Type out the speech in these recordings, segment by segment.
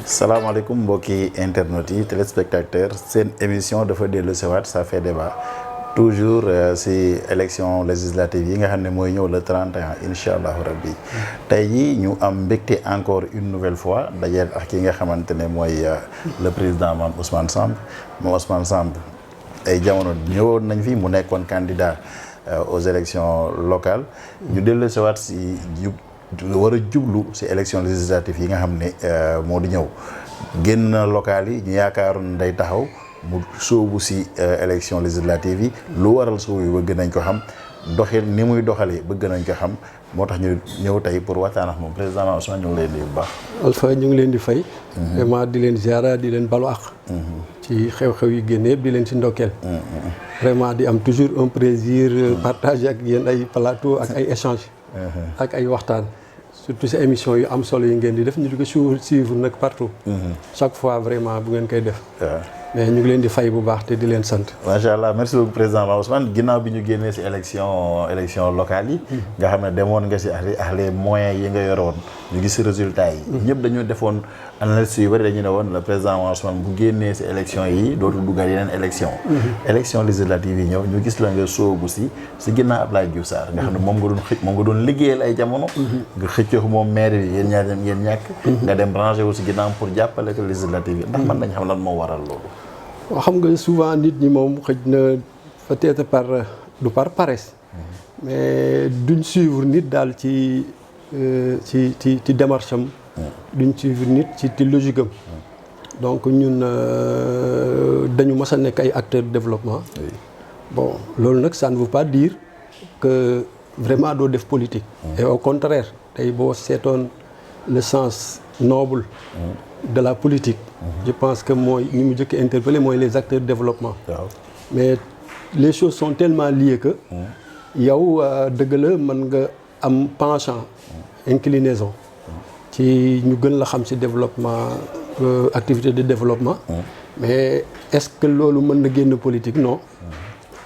salaamaaleykum mbokki internet yi téléspectateurs seen émission dafa dellu siwaat ça fait débat toujours si élection législative yi nga xam ne mooy ñëw le 31 incha allahu rabbi tey jii ñu am mbégte encore une nouvelle fois dajeel ak ki nga xamante ne mooy le président Mame Ousmane Samb moom Ousmane Samb ay jamono ñëwoon nañ fi mu nekkoon candidat aux élections locales ñu dellu siwaat si war a jublu si élection législative yi nga xam ne moo di ñëw génn local yi ñu yaakaaroon day taxaw mu sóobu si élection législative yi lu waral sóobu yi bëgg nañ ko xam doxin ni muy doxalee bëgg nañ ko xam moo tax ñu ñëw tey pour waxtaan ak moom président Ousmane ñu ngi leen di bu baax. Alpha ñu ngi leen di fay. vraiment di leen ziara di leen balu àq. ci xew-xew yi génne yëpp di leen ci ndokkeel. vraiment di am toujours un plaisir partager ak yéen ay plateau ak ay échange ak ay waxtaan. surtout ces émissions yu am solo yi ngeen di def ñu di ko suivre nag partout. chaque fois vraiment bu ngeen koy def. mais ñu ngi leen di fay bu baax te di leen sant. macha allah merci beaucoup président Ousmane ginnaaw bi ñu génnee si élection locale yi. nga xam ne demoon nga si ak les moyens yi nga yoroon ñu gis résultats yi. ñëpp dañoo defoon analyse yu bëri dañu ne woon le président Ousmane bu génnee si élection yi dootul duggal yeneen élection. élection législative yi ñëw ñu gis la nga soobu si ginnaaw Abdoulaye Diouf Sarr nga xam ne moom nga doon liggéeyal ay jamono. nga xëccoo moom maire bi yéen ñaar ngeen ñàkk. nga dem rangé wu si ginnaaw pour jàppale ko législative yi ndax mën nañ xam lan moo waral loolu. waaw xam nga souvent nit ñi moom xëj na peut-être par paresse mais duñ suivre nit daal ci démarche am duñ suivre nit ci logique am donc ñun dañu mës a nekk ay acteurs de développement. Bon loolu nag ça ne veut pas dire que vraiment doo def politique. Et au contraire tey boo seetoon le sens noble de la politique. Je pense que mooy ñi mu njëkk interpellé mooy les acteurs de développement. Mais les choses sont tellement liées que yow dëgg la mën nga am penchant inclinaison ci ñu gën la xam ci développement activité de développement. Mais est-ce que loolu mën na génn politique non.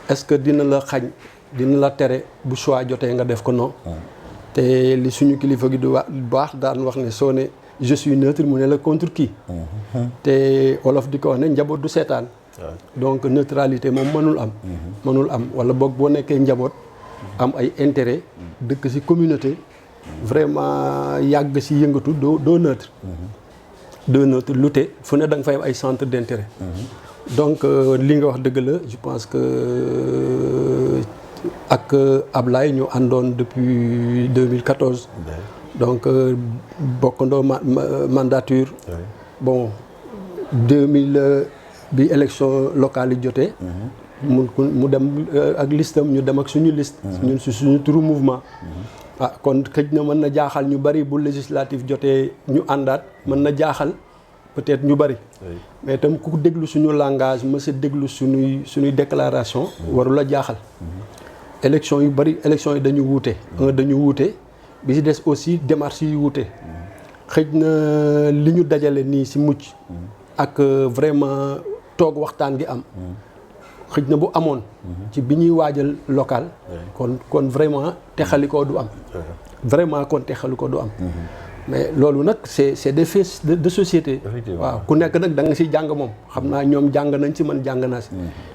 Est-ce que dina la xañ dina la tere bu choix jotee nga def ko non. te li suñu kilifa gi du baax daan wax ne soo ne je suis neutre mu ne la contre qui. te wolof di ko wax ne njaboot du seetaan. donc neutralité moom mënul am wala boog boo nekkee njaboot am ay intérêt dëkk ci communauté vraiment yàgg ci yëngatu doo neutre. doo neutre lutter fu ne da nga fay am ay centre d'intérêt. donc li nga wax dëgg la je pense que ak Ablaye ñu àndoon depuis 2014. donc bokkandoo mandature. bon 2000 bi élection locale yi jotee. mu dem ak listam ñu dem ak suñu liste. ñun si suñu turu mouvement. kon xëj na mën na jaaxal ñu bari bu législatif jotee ñu àndaat mën na jaaxal peut-être ñu bari. mais itam ku déglu suñu langage mës a déglu suñuy déclaration warul a jaaxal. élection yu bari élection yi dañu wuute. dañu wuute. bi ci des aussi démarche yi wuute xëj na li ñu dajale nii ci mucc ak vraiment toog waxtaan gi am xëj na bu amoon ci bi ñuy waajal local kon vraiment texalikoo du am vraiment kon texalikoo du am mais loolu nag c'est des faits de société waaw ku nekk nag da nga ci jàng moom xam naa ñoom jàng nañ ci man jàng naa ci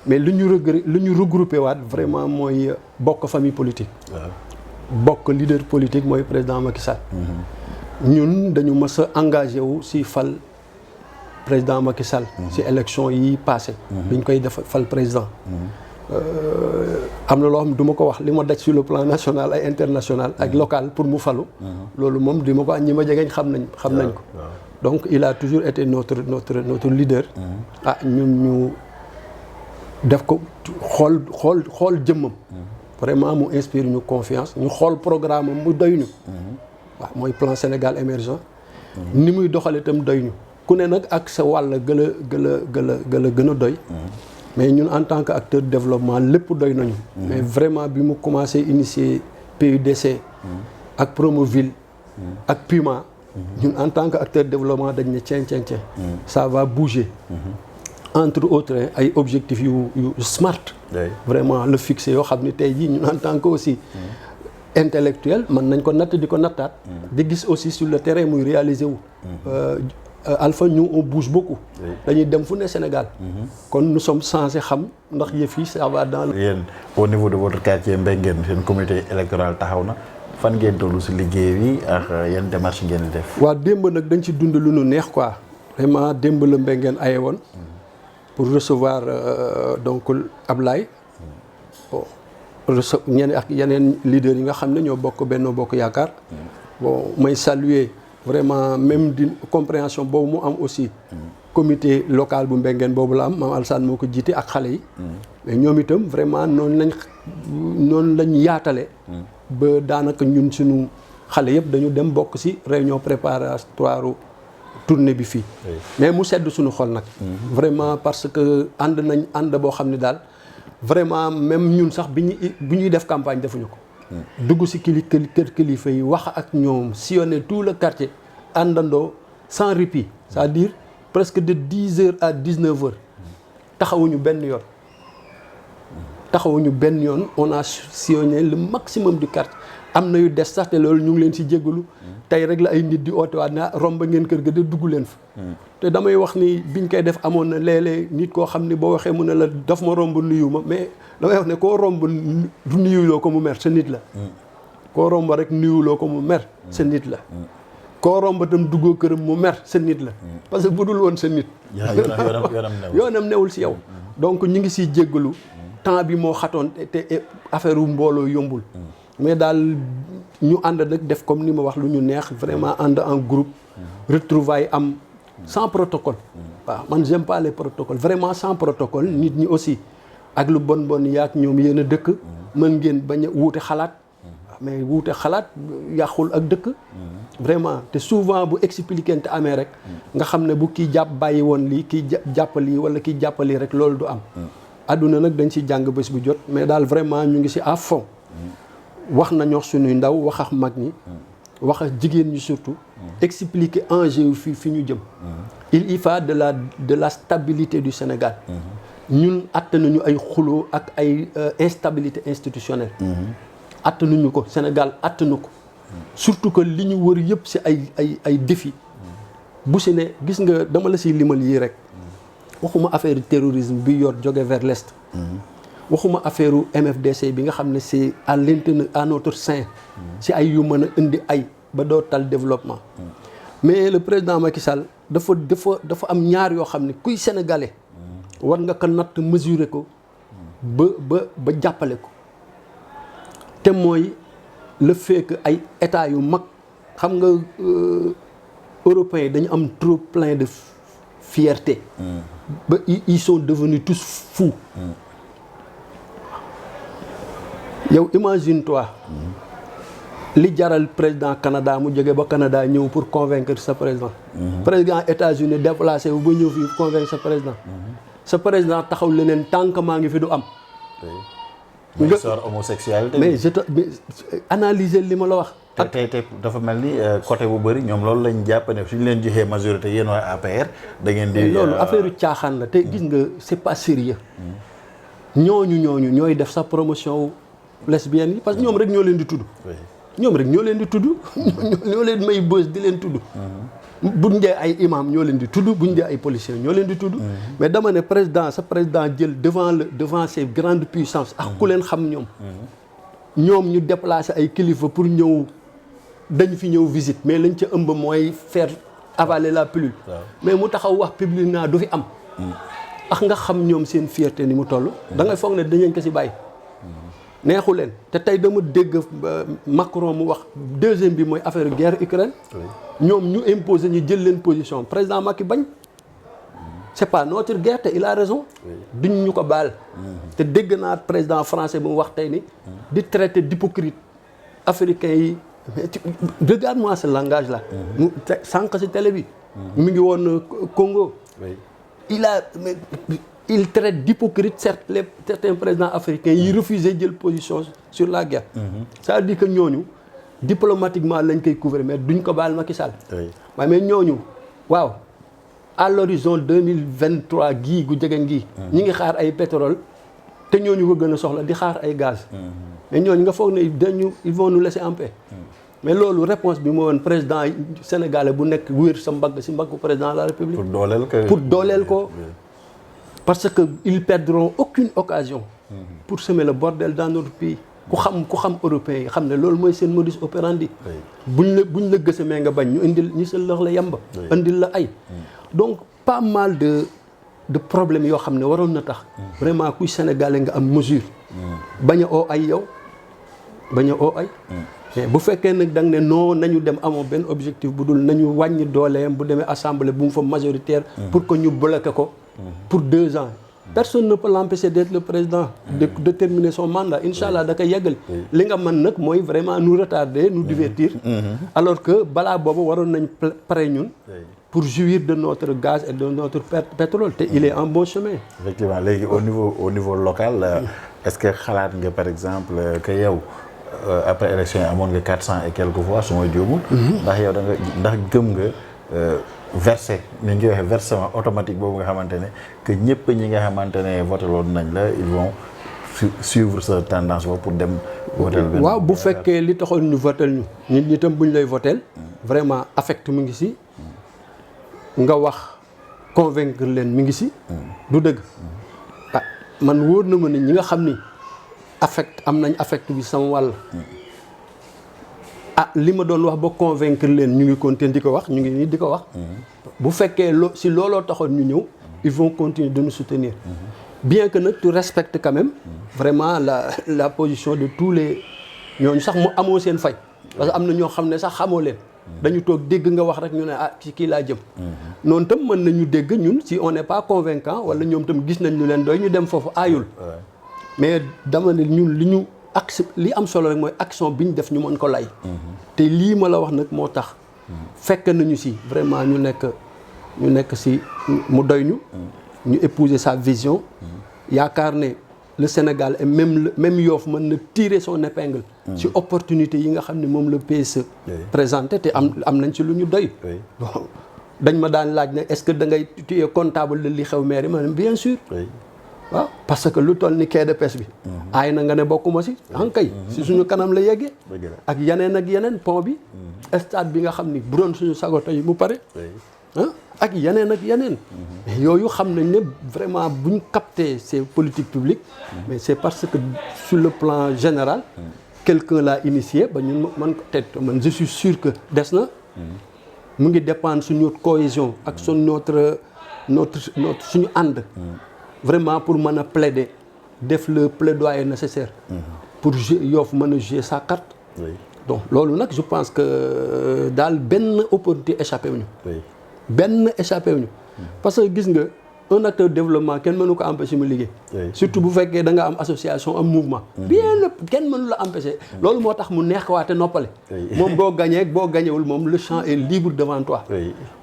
mais lu ñu regroupé waat vraiment mooy bokk famille politique bokk leader politique mooy président Macky Sall. ñun dañu mës a engagé wu ci fal président Macky Sall. ci élection yi passé biñ koy def fal président. am na loo xam du ma ko wax li ma daj sur le plan national ak international ak local pour mu falu. loolu moom di ma ko ñi ma jegeñ xam nañ ko. donc il a toujours été notre leader. ñun ñu def ko xool jëmmam. vraiment mu inspire ñu confiance ñu xool programme am mu doy ñu. waaw mooy plan Sénégal émergent. ni muy doxale itam doy ñu. ku ne nag ak sa wàll gën a doy. mais ñun en tant que acteur de développement lépp doy nañu. mais vraiment bi mu commencé initier PUDC. ak Promoville. ak Puma. ñun en tant que acteur de développement dañ ne tiens ça va bouger. entre autres ay objectifs yu smart. vraiment le fixé yoo xam ne tey jii ñun en tant que aussi intellectuel mën nañ ko natt di ko nattaat. di gis aussi sur le terrain muy réaliser wu. Alpha ñu on bouge beaucoup. dañuy dem fu ne Sénégal. kon nous sommes censés xam ndax yëf yi ça va dans le. yéen au niveau de votre quartier Mbengeen seen comité électoral taxaw na fan ngeen tollu si liggéey bi ak yan démarche ngeen di def. waaw démb nag dañ ci dund lu nu neex quoi vraiment démb la Mbengeen aye woon pour recevoir donc Ablaye bon ñeneen ak yeneen leaders yi nga xam ne ñoo bokk Benno Bokk Yaakaar bon may saluer vraiment même di compréhension boobu mu am aussi comité local bu Mbengeen boobu la am Maam Alsane moo ko jiite ak xale yi mais ñoom itam vraiment noonu lañ yaatale ba daanaka ñun suñu xale yëpp dañu dem bokk ci réunion préparatoire tournée bi fii mais mu sedd suñu xol nag vraiment parce que ànd nañ ànd boo xam ne daal vraiment même ñun sax bi ñuy def campagne defuñu ko dugg ci kër kilifa yi wax ak ñoom sillonner tout le quartier àndandoo sans répit c'est-à-dire presque de 10 heures à 19 heures taxawuñu benn yoon on a sillonné le maximum du quartier am na yu des sax te loolu ñu ngi leen ci jéggalu tey rek la ay nit di oote waat ne romb ngeen kër ga de dugg leen fa te damay wax ni biñ koy def amoon na léeg-léeg nit koo xam ni boo waxee mu ne la daf ma romb nuyu ma mais damay wax ne koo romb du nuyuloo ko mu mer sa nit la koo romb rek nuyuloo ko mu mer sa nit la koo romb tam duggoo këram mu mer sa nit la parce que bu dul woon sa nit yoonam newul ci yow donc ñu ngi ciy jéggalu temps bi moo xatoon te affaire u mbooloo yombul mais daal ñu ànd nag def comme ni ma wax lu ñu neex vraiment ànd en groupe retrouvailles am sans protocole waaw man j'aime pas les protocoles vraiment sans protocole nit ñi aussi ak lu bon yaak ñoom yéen a dëkk mën ngeen bañ a wuute xalaat mais wuute xalaat yàqul ak dëkk vraiment te souvent bu expliqué te amee rek nga xam ne bu kii jàpp bàyyi woon lii kii jàpp lii wala kii jàppali rek loolu du am adduna nag dañ ci jàng bés bu jot mais daal vraiment ñu ngi ci à fond wax nañoo suñuy ndaw wax ak mag ñi wax ak jigéen ñi surtout expliquer enjeu fi ñu jëm il y va de la stabilité du Sénégal ñun attanuñu ay xuloo ak ay instabilité institutionnelle attanuñu ko Sénégal attanu ko surtout que li ñu wër yëpp ci ay défis bu ci ne gis nga dama la ciy limal yii rek waxuma affaire terrorisme bi yor jóge vers l'est waxuma affaire MFDC bi nga xam ne c'est à l'intérieur à notre sein ci ay yu mën a indi ay ba doo tal développement mais le président Macky Sall dafa am ñaar yoo xam ne kuy sénégalais war nga ko natt mesurer ko ba jàppale ko te mooy le fait que ay état yu mag xam nga européens dañu am trop plein de fierté ba ils sont devenus tous fous yow imagine-toi li jaral président Canada mu jóge ba Canada ñëw pour convaincre sa président président États-Unis déplacé wu ba ñëw fii convaincre sa président taxaw leneen tant que maa ngi fi du am nga sor homosexualité mais analyser li ma la wax tey dafa mel ni côté bu bëri ñoom loolu lañ jàpp ne suñu leen joxee majorité yéen waa APR da ngeen di loolu affaire yu caaxaan la te gis nga c'est pas sérieux ñooñu ñooy def sa promotion lesbiennes yi parce que ñoom rek ñoo leen di tudd ñoo leen may bës di leen tudd buñ dee ay imam ñoo leen di tudd buñ dee ay policiers ñoo leen di tudd mais dama ne sa président jël devant ces grandes puissances ak ku leen xam ñoom ñu déplacer ay kilifa pour ñëw dañ fi ñëw visite mais lañ ca ëmb mooy faire avaler la pilule mais mu taxaw wax public naa du fi am ak nga xam ñoom seen fierté ni mu toll da ngay foog ne dañañ ko ci bàyyi neexu leen te tey dama dégg Macron mu wax deuxième bi mooy affaire guerre Ukraine ñoom ñu imposer ñu jël leen position président Macky bañ c'est pas notre guerre te il a raison duñ ñu ko baal te dégg naa président français bu mu wax tey ni di traiter d'hypocrite africains yi regarde-moi ce langage là mu sànq ci télé bi mi ngi woon Congo il traite d'hypocrite certains présidents africains yi refusaient jël position sur la guerre c'est-à-dire que ñooñu diplomatiquement lañ koy couvrir mais duñ ko baal Macky Sall waaye mais ñooñu waaw à l'horizon 2023 gii gu jege ngii ñi ngi xaar ay pétrole te ñooñu ko gën a soxla di xaar ay gaz mais ñooñu nga foog ne ils vont nous laisser en paix mais loolu réponse bi moo woon président sénégalais bu nekk wéer sa mbagg si mbaggu président de la république. pour dooleel ko parce que ils perdront aucune occasion. pour semer le bordel dans notre pays. ku xam européens yi xam ne loolu mooy seen modus operandi. buñ la gësamee nga bañ ñu indil ñu sa lëx la yamba. indil la ay. donc pas mal de problèmes yoo xam ne waroon na tax. vraiment kuy sénégalais nga am mesure. bañ a oo ay yow bañ a oo ay. mais bu fekkee nag da nga ne non nañu dem amoo benn objectif bu dul nañu wàññi dooleem bu demee assemblée bu mu fa majoritaire. pour que ñu bloqué ko. pour 2 ans. personne ne peut l'empêcher d'être le président. de terminer son mandat incha allah da koy yeggali. li nga mën nag mooy vraiment nous retarder nous divertir. alors que balaa boobu waroon nañ pare ñun. pour jouir de notre gaz et de notre pétrole te il est en bon chemin. effectivement léegi au niveau local est-ce que xalaat nga par exemple que yow après élection yi amoon nga 400 et quelques voix su ma juumul. ndax yow ndax gëm nga versé ni ñu waxee versement automatique boobu nga xamante ne que ñëpp ñi nga xamante ne voté loon nañ la ils vont suivre sa tendance boobu pour dem. votel benn waaw bu fekkee li taxoon ñu votel ñu nit ñi tam bu ñu lay votel vraiment affect mu ngi si. nga wax convaincre leen mi ngi si. du dëgg. ah man wóor na ma ne ñi nga xam ni am nañ affect bi sama wàll. li ma doon wax ba convaincre leen ñu ngi continuer di ko wax ñu ngi nii di ko wax. bu fekkee si looloo taxoon ñu ñëw ils vont continuer de nous soutenir. bien que nag tu respectes quand même. vraiment la position de tous les ñooñu sax mu amoo seen fay. parce que am na ñoo xam ne sax xamoo leen. dañu toog dégg nga wax rek ñu ne ci kii laa jëm. noonu tam mën nañu dégg ñun si on n'est pas convaincant wala ñoom tam gis nañ ñu leen doy ñu dem foofu aayul. mais dama ne ñun li am solo rek mooy action bi ñu def ñu mën ko lay. te lii ma la wax nag moo tax. fekk nañu si vraiment ñu nekk si mu doy ñu. ñu épouser sa vision. yaakaar ne le Sénégal et même Yoff mën na tirer son épingle. ci opportunité yi nga xam ne moom la PSE. présenté te am nañ ci lu ñu doy. bon dañ ma daan laaj ne est-ce que da ngay tu es comptable de li xew mairie ma ne bien sûr. waaw parce que lu toll ni quai de pêche bi. aay na nga ne bokkuma si. kay si suñu kanam la yeggee. ak yeneen pont bi. stade bi nga xam ni bu doon suñu sago tey mu pare. ak yeneen. mais yooyu xam nañ ne vraiment buñ capté ces politiques publiques. mais c'est parce que sur le plan général. quelqu'un l'a initié ba ñun man je suis sûr que des na. mu ngi dépendre suñu cohésion ak notre suñu ànd. vraiment pour mën a plaider def le plaidoyer nécessaire. pour Yoff mën a jouer sa carte. donc loolu nag je pense que daal benn opportunité échappé wuñu. benn échappé wuñu. parce que gis nga un acteur de développement kenn mënu ko empêcher mu liggéey. surtout bu fekkee da nga am association am mouvement. bien lépp kenn mënu la empêcher. loolu moo tax mu neex waate noppale. moom boo gañee boo gañewul moom le champ est libre devant toi.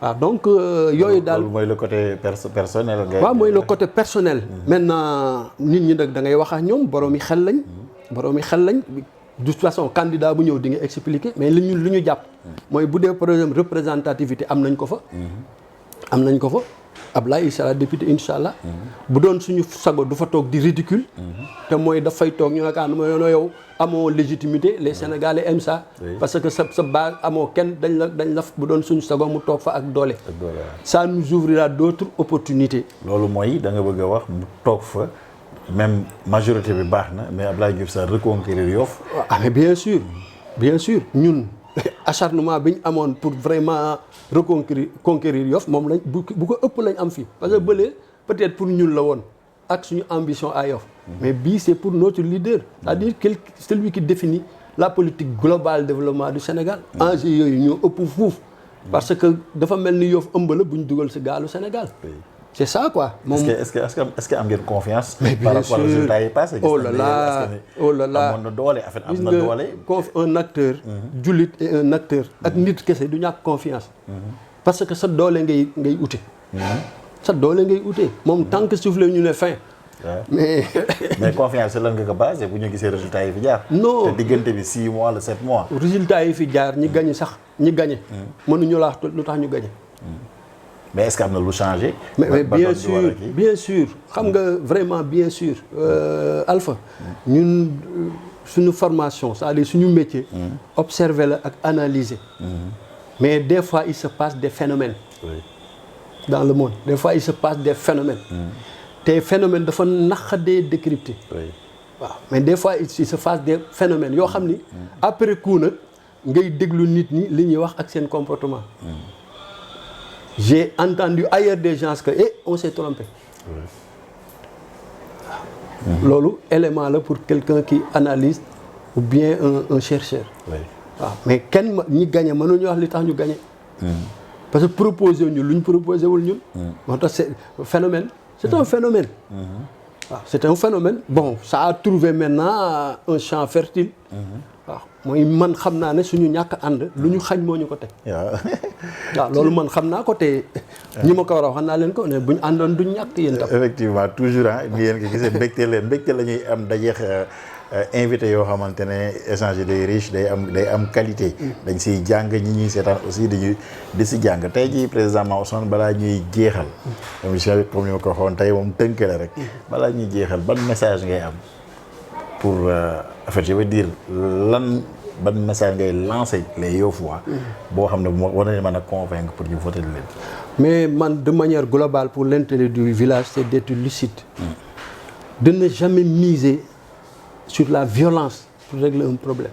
waaw donc yooyu daal mooy le côté personnel. waaw mooy le côté personnel. maintenant nit ñi nag da ngay wax ak ñoom borom yi xel lañ. de toute façon candidat bu ñëw di nga expliquer mais lu ñu jàpp. mooy bu dee problème représentativité am nañ ko fa. Ablaye incha allah député incha allah. bu doon suñu sago du fa toog di ridicule. te mooy dafay toog ñu ne mooy yow amoo légitimité les Sénégalais aiment ça. parce que sa base amoo kenn dañ la bu doon suñu sago mu toog fa ak doole. ça nous ouvrira d'autres opportunités. loolu mooy da nga bëgg a wax mu toog fa même majorité bi baax na mais Abdoulaye Diouf Sarr reconquérir Yoff. mais bien sûr ñun. acharnement bi ñu amoon pour vraiment conquérir Yoff moom lañ bu ko ëpp lañ am fii parce que bële peut-être pour ñun la woon ak suñu ambition à Yoff mais bii c'est pour notre leader c'est-à-dire celui qui définit la politique globale de développement du Sénégal enjeux yooyu ñoo ëpp fuuf parce que dafa mel ni Yoff ëmb la bu ñu dugal ci gaalu Sénégal c'est ça quoi. moom est-ce que am ngeen confiance. mais bien par rapport aux résultats yi passé. oh là là amoon na doole en fait am na doole. un acteur. jullit et un acteur. ak nit kese du ñàkk confiance. parce que sa doole ngay ute. sa doole ngay ute moom tant que soufflé ñu ne fin. mais confiance lan nga ko basé bu ñu gisee résultats yi fi jaar. non te diggante bi 6 mois la 7 mois. résultats yi fi jaar ñi gañe sax ñi gañe. mënuñu la wax lu tax ñu gañe. mais est-ce que am na lu changé. mais bien sûr xam nga vraiment bien sûr Alpha ñun suñu formation c'est-à-dire suñu métier. observer la ak analyser. mais des fois il se passe des phénomènes. dans le monde des fois il se passe des phénomènes. te phénomène dafa naqadee décrypter. waaw mais des fois il se passe des phénomènes yoo xam ni. après coup nag ngay déglu nit ñi li ñuy wax ak seen comportement. j'ai entendu ailleurs des gens que on s'est trompé. loolu élément la pour quelqu'un qui analyse ou bien un chercheur. waaw mais kenn ñi gagné mënuñu wax li tax ñu gagné. parce que proposé ñu lu ñu proposé wul ñun. moo tax c'est phénomène. c'est un phénomène. waaw c'est un phénomène bon ça a trouvé maintenant un champ fertile. waaw mooy man xam naa ne suñu ñàkk ànd lu ñu xañ moo ñu ko teg. waaw loolu man xam naa ko te ñi ma ko war a wax naa leen ko ne bu ñu àndoon duñ ñàkk yéen tam. effectivement toujours ni yéen ko gisee mbégte la ñuy am dajeex invité yoo xamante ne échange day riche day am qualité. dañ siy jàng ñi ñuy seetaan aussi di si jàng tey jii président Ousmane balaa ñuy jeexal. émission bi comme ni ma ko waxoon tey moom tënk la rek. balaa ñuy jeexal ban message ngay am pour en fait je veux dire ban message ngay lancer les Yofois. boo xam ne war nañu mën a convaincre pour ñu voter leen. mais man de manière globale pour l'intérêt du village c'est d'être lucide. de ne jamais miser sur la violence pour régler un problème.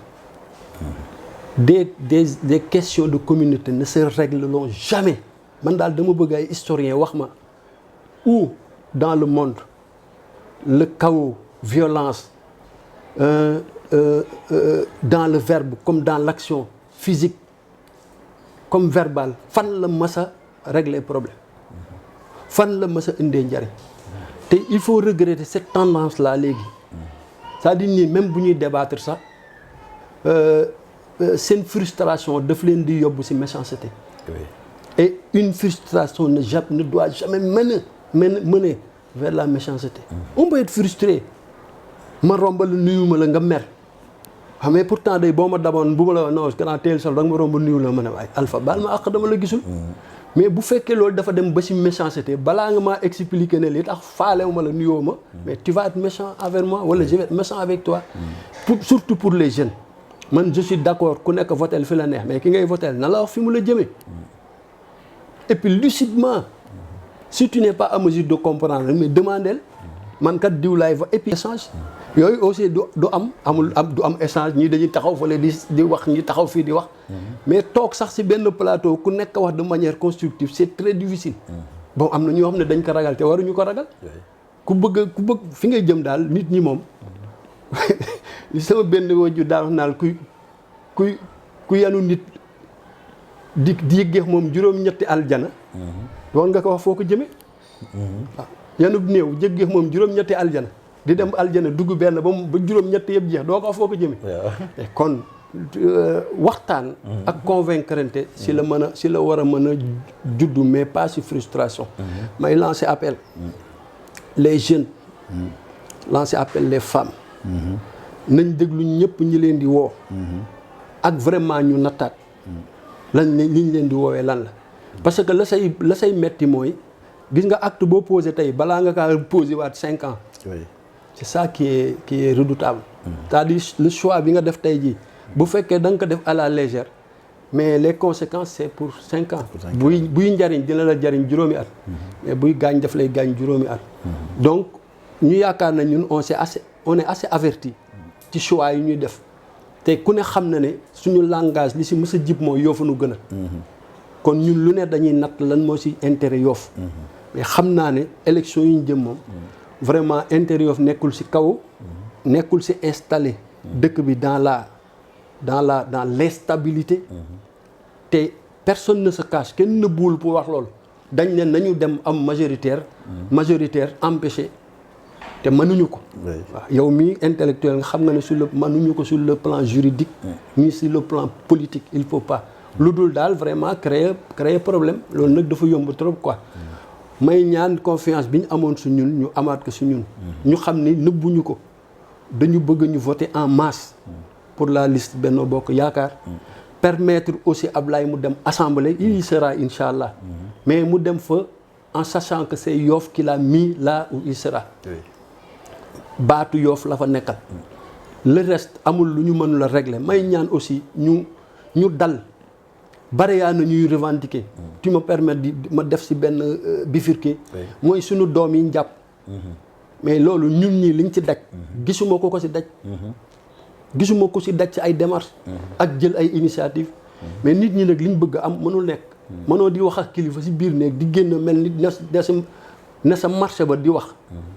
Des questions de communauté ne se régleront jamais. man daal dama bëgg ay historien wax ma où dans le monde le chaos, violence, dans le verbe comme dans l'action physique comme verbale fan la mës a régler problème fan la mës a indee njariñ te il faut regretter cette tendance là léegi c'est-à-dire nii même bu ñuy débattre sax seen frustration daf leen di yóbbu ci méchanceté. Et une frustration ne doit jamais mener vers la méchanceté. On peut être frustré ma rombal nuyuma la nga mer mais pourtant day boo ma daboon bu ma la non gannaaw teel sol da nga ma romb nuyu la ma ne waaye alpha baal ma àq dama la gisul. mais bu fekkee loolu dafa dem ba ci méchanceté balaa nga maa expliquer ne li tax faalewu ma la nuyoo ma mais tu vas être méchant envers moi wala je vais être méchant avec toi. Surtout pour les jeunes man je suis d'accord ku nekk votel fi la neex mais ki ngay votel na la wax fi mu la jëmee. Et puis lucidement si tu n'es pas à mesure de comprendre mais demandel man kat diw laay va et puis échange yooyu aussi du am échange ñii dañuy taxaw fële di wax ñi taxaw fii di wax mais toog sax ci benn plateau ku nekk wax de manière constructive c'est très difficile. bon am na ñoo xam ne dañ ko ragal te waruñu ko ragal ku bëgg fi ngay jëm daal nit ñi moom sama benn waju daal naal ku yanu nit di yëggeex moom juróom-ñetti aljana war nga ko wax foo ko jëme waaw yanub néew jëggeex moom juróom-ñetti aljana di dem aljana dugg benn ba juróom-ñetti yëpp jeex doo ko wax foo ko jëme kon waxtaan ak convaincre si la war a mën a juddu mais pas si frustration may lancer appel les jeunes lancer appel les femmes nañ déglu ñëpp ñi leen di woo ak vraiment ñu nattaat liñ leen di woowee lan la parce que la say metti mooy gis nga acte boo posé tey balaa nga kaa posé waat 5 ans. c'est ça qui est redoutable. c'est-à-dire le choix bi nga def tey jii bu fekkee da nga ko def à la légère mais les conséquences c'est pour 5 ans. buy njariñ dina la jariñ juróomi at. mais buy gaañ daf lay gaañ juróomi at. donc ñu yaakaar na ñun on est assez averti ci choix yi ñuy def. te ku ne xam na ne suñu langage li ci mës a jib mooy Yoff nu gën a kon ñun lu ne dañuy natt lan moo ci intérêt Yoff mais xam naa ne élection yi ñu jëm moom vraiment intérêt Yoff nekkul ci kaw nekkul ci installé dëkk bi dans l'instabilité te personne ne se cache kenn na buul pour wax loolu dañ ne nañu dem am majoritaire empêché te mënuñu ko waaw yow mii intellectuel nga xam nga ne mënuñu ko sur le plan juridique ni sur le plan politique il faut pas lu dul daal vraiment créer problème loolu nag dafa yomb trop quoi may ñaan confiance bi ñu amoon su ñun ñu amaat ko su ñun ñu xam ni nëbbuñu ko dañu bëgg ñu voter en masse pour la liste Benno Bokk Yaakaar permettre aussi Ablaye mu dem assemblée il y sera inchallah mais mu dem fa en sachant que c'est Yoff qui l'a mis là où il sera baatu Yoff la fa nekkal le reste amul lu ñu mënul a régler may ñaan aussi ñu dal bare yaa na ñuy revendiquer. tu me permets di ma def si benn bifurqué. mooy suñu doom yi ñu jàpp. mais loolu ñun ñii liñ ci daj. gisuma ko si daj. gisuma ko si daj ci ay démarches. ak jël ay initiative mais nit ñi nag liñ bëgg am mënul nekk. mënoo di wax ak kilifa si biir néeg di génn mel ni ne sa marché ba di wax.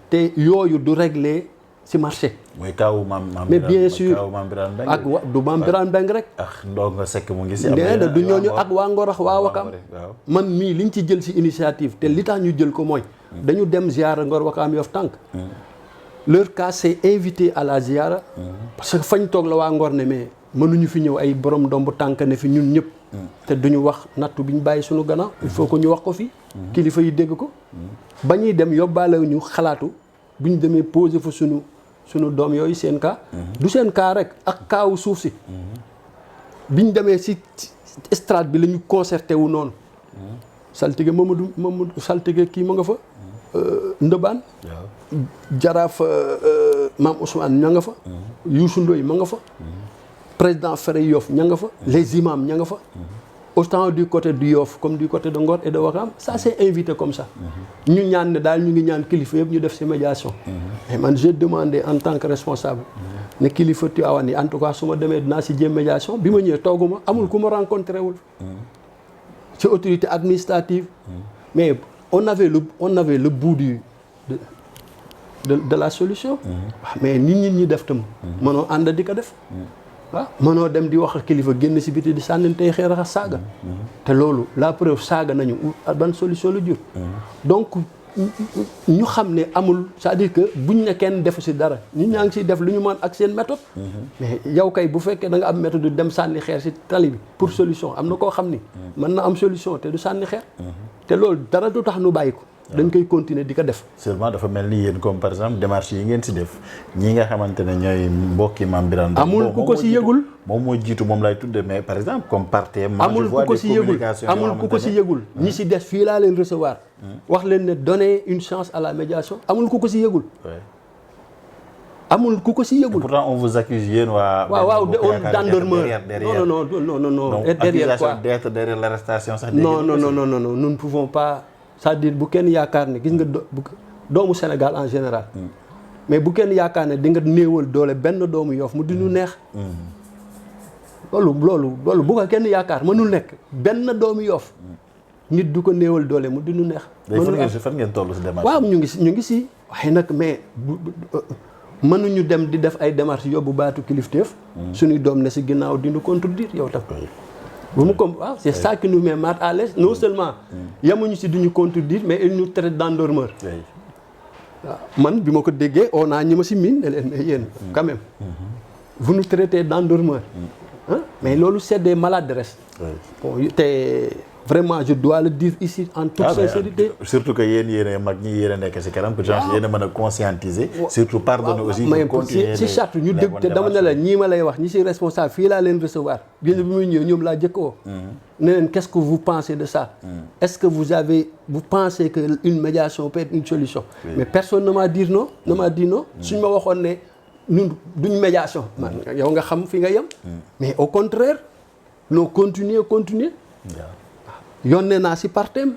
te yooyu du régler si marché. mooy kaawu maam mais bien sûr ak du maam Birane Mbengue rek. ak Ndongo Seck mu ngi si. du ñooñu ak waa Ngor ak waa Wakam. man mii liñ ci jël si initiative te li tax ñu jël ko mooy. dañu dem ziara Ngor Wakam Yoff Tànk. leur cas c'est invité à la ziara. parce que fañ toog la waa Ngor ne mais mënuñu fi ñëw ay borom ndomb tànk ne fi ñun ñëpp. te duñu wax nattu bi ñu bàyyi suñu gannaaw. il faut que ñu wax ko fii. kilifa yi dégg ko. ba ñuy dem yóbbaale ñu xalaatu bu ñu demee poser fa suñu doom yooyu seen cas. du seen cas rek ak kaawu suuf si. bi ñu demee si estrade bi la ñu concerté wu noonu. saltige Mamadou saltige kii ma nga fa. Ndëbaan. jaraaf maam Ousmane ña nga fa. Youssou Ndoye ma nga fa. président Ferey Yoff ña nga fa. les imams ña nga fa. autant du côté du Yoff comme du côté de Ngor et de Wakam ça c'est invité comme ça. ñu ñaan ne daal ñu ngi ñaan kilifa yëpp ñu def ci médiation. mais man j'ai demandé en tant que responsable. ne kilifa Tivaouane yi en tout cas su ma demee dinaa ci jéem médiation bi ma ñëwee tooguma amul ku ma rencontré wul. ci autorité administrative. mais on avait le bout de la solution. mais nit ñi def tam. mënoo ànd di ko def. waaw mënoo dem di wax ak kilifa génn si biti di sànnantey xeer ak saaga. te loolu la preuve saaga nañu ban solution la jur. donc ñu xam ne amul c'est-à-dire que buñ ne kenn defu si dara nit ñaa ngi siy def lu ñu mën ak seen méthode. mais yow kay bu fekkee da nga am méthode du dem sànni xeer si tali bi pour solution am na koo xam ni. mën na am solution te du sànni xeer. te loolu dara du tax nu bàyyi ko. dañ koy continuer di ko def. seulement dafa mel ni yéen comme par exemple démarche yi ngeen si def ñi nga xamante ne ñooy mbokki maam Birane. amul ku ko si yëgul moom moo jiitu moom lay tudde mais par exemple comme parti. amul ku ko si yëgul amul ku ko si yëgul. ñi si des fii laa leen recevoir. wax leen ne donner une chance à la médiation amul ku ko si yëgul. amul ku ko si yëgul. pourtant on vous accuse yéen waa. waaw d'endormeur. non. et derrière quoi d'être derrière l'arrestation sax. non nous ne pouvons pas. c'est-à-dire bu kenn yaakaar ne gis nga doomu Sénégal en général. mais bu kenn yaakaar ne di nga néewal doole benn doomu Yoff mu di ñu neex. loolu bu ko kenn yaakaar mënul nekk benn doomu Yoff nit du ko néewal doole mu di ñu neex. fan ngeen toll si démarche. waaw ñu ngi si waaye nag mais mënuñu dem di def ay démarches yóbbu baatu kilifteef. suñuy doom ne si ginnaaw di ñu contredire yow tam. bu mu comme waaw c'est ça qui nous met mal à l'aise non seulement yamuñu si duñu contredire mais il nous traite d'endormeur. waaw man bi ma ko déggee on a ñi ma si miin ne leen mais yéen quand même vous nous traitez d'endormeur. mais loolu c'est des maladresses. bon te vraiment je dois le dire ici en toute sincérité. surtout que yéen mag ñi yéen a nekk si kanam. waaw yéen a mën a conscientiser. surtout pardonner aussi. mais si charte ñu dégg te dama ne la ñii ma lay wax ñi si responsable fii laa leen recevoir. gis bi muy ñëw ñoom laa jëkkoo. ne leen qu'est-ce que vous pensez de ça. est-ce que vous pensez que une médiation peut être une solution. mais personne ne m'a dit non. suñ ma waxoon ne ñun duñ médiation. man yow nga xam fi nga yem. mais au contraire non continuer. yónnee naa si partem.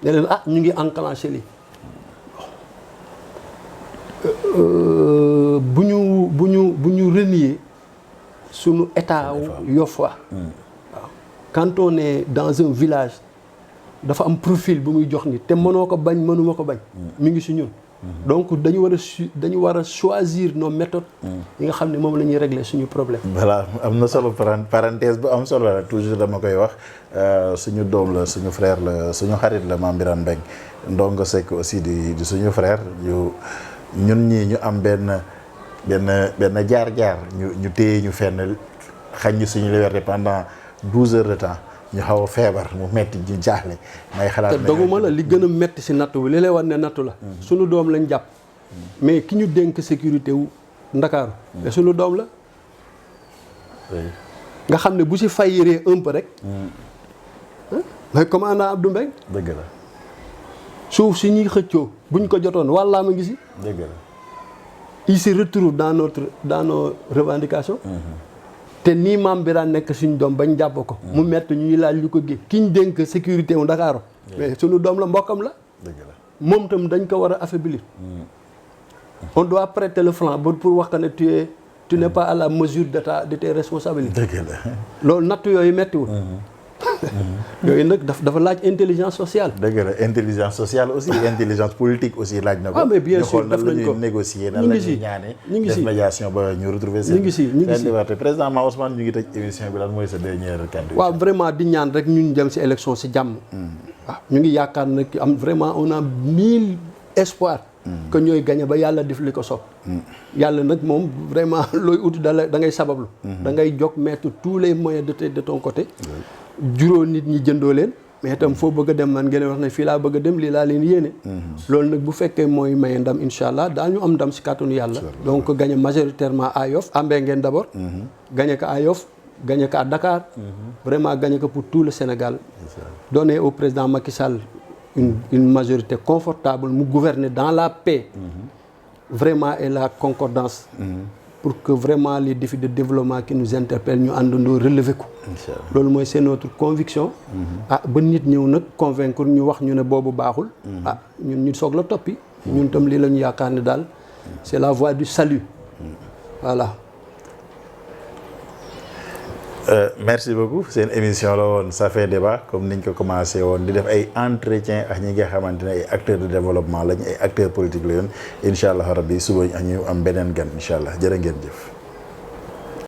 ne leen ñu ngi enclenché lii. bu ñu renier sunu état Yoff wa waaw quand on est dans un village dafa am profil bu muy jox nit te mënoo ko bañ mënuma ko bañ. mi ngi si ñun. donc dañu war a choisir nos méthodes. yi nga xam ne moom la ñuy régler suñu problème. voilà am na solo parenthèse bu am solo la toujours dama koy wax suñu doom la suñu frère la suñu xarit la maam Birane Mbengue Ndongo Seck aussi di suñu frère ñun ñii ñu am benn jaar-jaar ñu téye ñu fenn xañ ñu suñu liberté pendant 12 heures de temps. ñu xaw a feebar mu metti ñu jaaxle may xalaat. te doguma la li gën a metti si nattu bi li lay wan ne nattu la. suñu doom lañ jàpp. mais ki ñu dénk sécurité wu Ndakaaru. mais suñu doom la. nga xam ne bu si fayiree un peu rek. mais commandant Abdou Mbengue. dëgg la. suuf si ñuy xëccoo buñ ko jotoon wàllaa ma ngi si. dëgg la. il se retrouve dans nos revendications. te nii Mame Birane nekk suñu doom bañ jàpp ko. mu metti ñuy laaj lu ko gi ki ñu dénk sécurité wu Ndakaaru mais suñu doom la mbokkam la. dëgg la moom tam dañ ko war a affaiblir. on doit prêter le flanc pour wax que ne tu n'es pas à la mesure de tes responsabilités. dëgg la loolu natt yooyu mettiwul. yooyu nag dafa laaj intelligence sociale. dëgg la intelligence sociale aussi intelligence politique aussi laaj na ko. ah mais bien sûr def nañ ko ñu xool nan la ñuy négocier nan la ñuy ñaane. ñu ngi si def médiation ba ñu retrouver ñu ngi si liberté président Ma Ousmane ñu ngi tëj émission bi lan mooy sa dernière candidature. waaw vraiment di ñaan rek ñun dem si élection si jàmm. waaw ñu ngi yaakaar nag am vraiment on a 1000 espoir. que ñooy gagné ba yàlla def li ko sopp yàlla nag moom vraiment looy uti da ngay sabablu. da ngay jóg mettre tous les moyens de ton côté. juróom nit ñi jëndoo leen. mais itam foo bëgg a dem man ngeen wax ne fii laa bëgg a dem lii laa leen yéene. loolu nag bu fekkee mooy maye ndam incha allah daañu am ndam si kàttanu yàlla. donc gagné majoritairement à Yoff ambee ngeen d' abord. gagné ko à Yoff gagné ko à Dakar. vraiment gagné ko pour tout le Sénégal. donner au président Macky Sall une majorité confortable mu gouverner dans la paix. Vraiment et la concordance. Pour que vraiment les défis de développement qui nous interpellent ñu àndandoo relever ko. loolu mooy c'est notre conviction. ba nit ñëw nag convaincre ñu wax ñu ne boobu baaxul. ñun ñu soog la toppi. ñun tam lii la ñu yaakaar ne daal c'est la voie du salut. voilà. Merci beaucoup seen émission la woon ça fait débat comme niñ ko commencé woon di def ay entretien ak ñi nga xamante ne ay acteurs de développement lañ ay acteurs politiques la yoon incha allah rabbi suba ñu am beneen gan incha allah jërë ngeen jëf.